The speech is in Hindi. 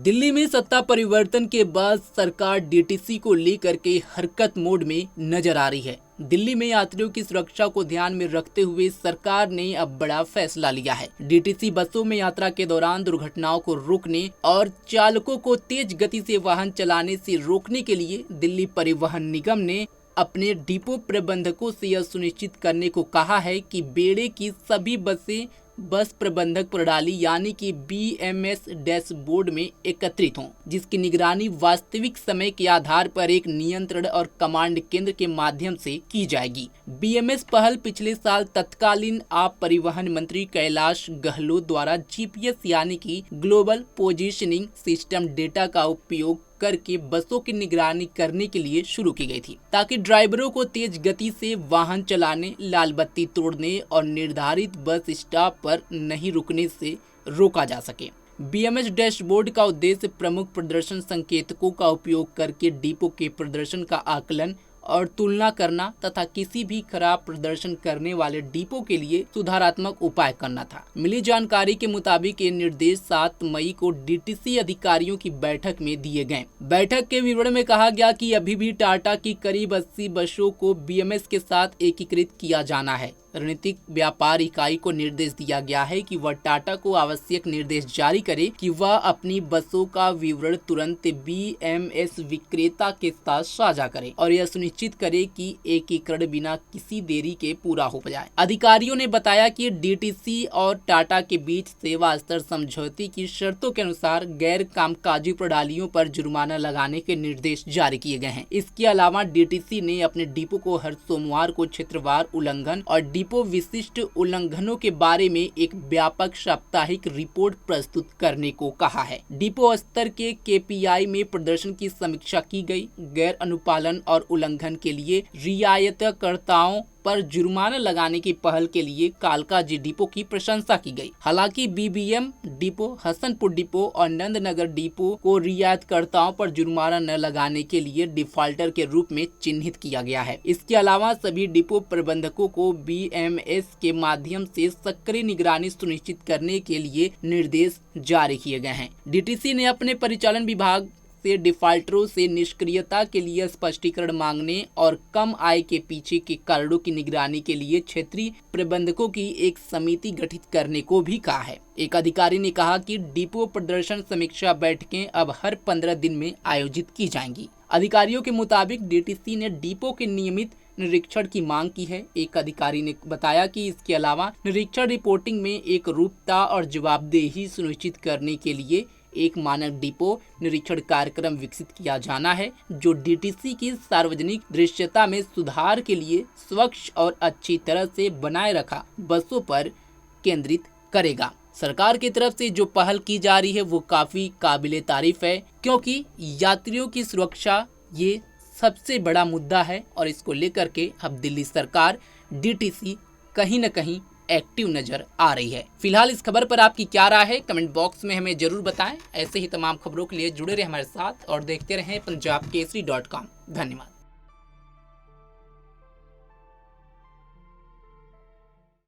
दिल्ली में सत्ता परिवर्तन के बाद सरकार डीटीसी को लेकर के हरकत मोड में नजर आ रही है। दिल्ली में यात्रियों की सुरक्षा को ध्यान में रखते हुए सरकार ने अब बड़ा फैसला लिया है। डीटीसी बसों में यात्रा के दौरान दुर्घटनाओं को रोकने और चालकों को तेज गति से वाहन चलाने से रोकने के लिए दिल्ली परिवहन निगम ने अपने डिपो प्रबंधकों से यह सुनिश्चित करने को कहा है कि बेड़े की सभी बसें बस प्रबंधक प्रणाली यानी कि बीएमएस डैशबोर्ड में एकत्रित हों, जिसकी निगरानी वास्तविक समय के आधार पर एक नियंत्रण और कमांड केंद्र के माध्यम से की जाएगी। बीएमएस पहल पिछले साल तत्कालीन आप परिवहन मंत्री कैलाश गहलोत द्वारा जीपीएस यानी कि ग्लोबल पोजीशनिंग सिस्टम डेटा का उपयोग करके बसों की निगरानी करने के लिए शुरू की गई थी, ताकि ड्राइवरों को तेज गति से वाहन चलाने, लाल बत्ती तोड़ने और निर्धारित बस स्टॉप पर नहीं रुकने से रोका जा सके। बीएमएस डैशबोर्ड का उद्देश्य प्रमुख प्रदर्शन संकेतकों का उपयोग करके डिपो के प्रदर्शन का आकलन और तुलना करना तथा किसी भी खराब प्रदर्शन करने वाले डिपो के लिए सुधारात्मक उपाय करना था। मिली जानकारी के मुताबिक ये निर्देश 7 मई को डीटीसी अधिकारियों की बैठक में दिए गए। बैठक के विवरण में कहा गया कि अभी भी टाटा की करीब 80 बसों को बीएमएस के साथ एकीकृत किया जाना है। रणनीतिक व्यापार इकाई को निर्देश दिया गया है कि वह टाटा को आवश्यक निर्देश जारी करे कि वह अपनी बसों का विवरण तुरंत बीएमएस विक्रेता के साथ साझा करे और यह सुनिश्चित करे कि एकीकरण बिना किसी देरी के पूरा हो जाए। अधिकारियों ने बताया कि डीटीसी और टाटा के बीच सेवा स्तर समझौते की शर्तों के अनुसार गैर कामकाजी प्रणालियों पर जुर्माना लगाने के निर्देश जारी किए गए हैं। इसके अलावा डीटीसी ने अपने डिपो को हर सोमवार को क्षेत्रवार उल्लंघन और डिपो विशिष्ट उल्लंघनों के बारे में एक व्यापक साप्ताहिक रिपोर्ट प्रस्तुत करने को कहा है। डिपो स्तर के केपीआई में प्रदर्शन की समीक्षा की गई। गैर अनुपालन और उल्लंघन के लिए रियायतकर्ताओं पर जुर्माना लगाने की पहल के लिए कालकाजी डिपो की प्रशंसा की गई। हालांकि बीबीएम डिपो, हसनपुर डिपो और नंदनगर डिपो को रियायतकर्ताओं पर जुर्माना न लगाने के लिए डिफॉल्टर के रूप में चिन्हित किया गया है। इसके अलावा सभी डिपो प्रबंधकों को बीएमएस के माध्यम से सक्रिय निगरानी सुनिश्चित करने के लिए निर्देश जारी किए गए हैं। डीटीसी ने अपने परिचालन विभाग से डिफॉल्टरों से निष्क्रियता के लिए स्पष्टीकरण मांगने और कम आय के पीछे के कारणों की निगरानी के लिए क्षेत्रीय प्रबंधकों की एक समिति गठित करने को भी कहा है। एक अधिकारी ने कहा कि डिपो प्रदर्शन समीक्षा बैठकें अब हर 15 दिन में आयोजित की जाएंगी। अधिकारियों के मुताबिक डीटीसी ने डिपो के नियमित निरीक्षण की मांग की है। एक अधिकारी ने बताया कि इसके अलावा निरीक्षण रिपोर्टिंग में एक रूपता और जवाबदेही सुनिश्चित करने के लिए एक मानक डिपो निरीक्षण कार्यक्रम विकसित किया जाना है, जो डीटीसी की सार्वजनिक दृश्यता में सुधार के लिए स्वच्छ और अच्छी तरह से बनाए रखा बसों पर केंद्रित करेगा। सरकार की तरफ से जो पहल की जा रही है वो काफी काबिले तारीफ है, क्योंकि यात्रियों की सुरक्षा ये सबसे बड़ा मुद्दा है और इसको लेकर के अब दिल्ली सरकार डीटीसी कहीं न कहीं एक्टिव नजर आ रही है। फिलहाल इस खबर पर आपकी क्या राय है, कमेंट बॉक्स में हमें जरूर बताएं। ऐसे ही तमाम खबरों के लिए जुड़े रहे हमारे साथ और देखते रहें पंजाबकेसरी.com। धन्यवाद।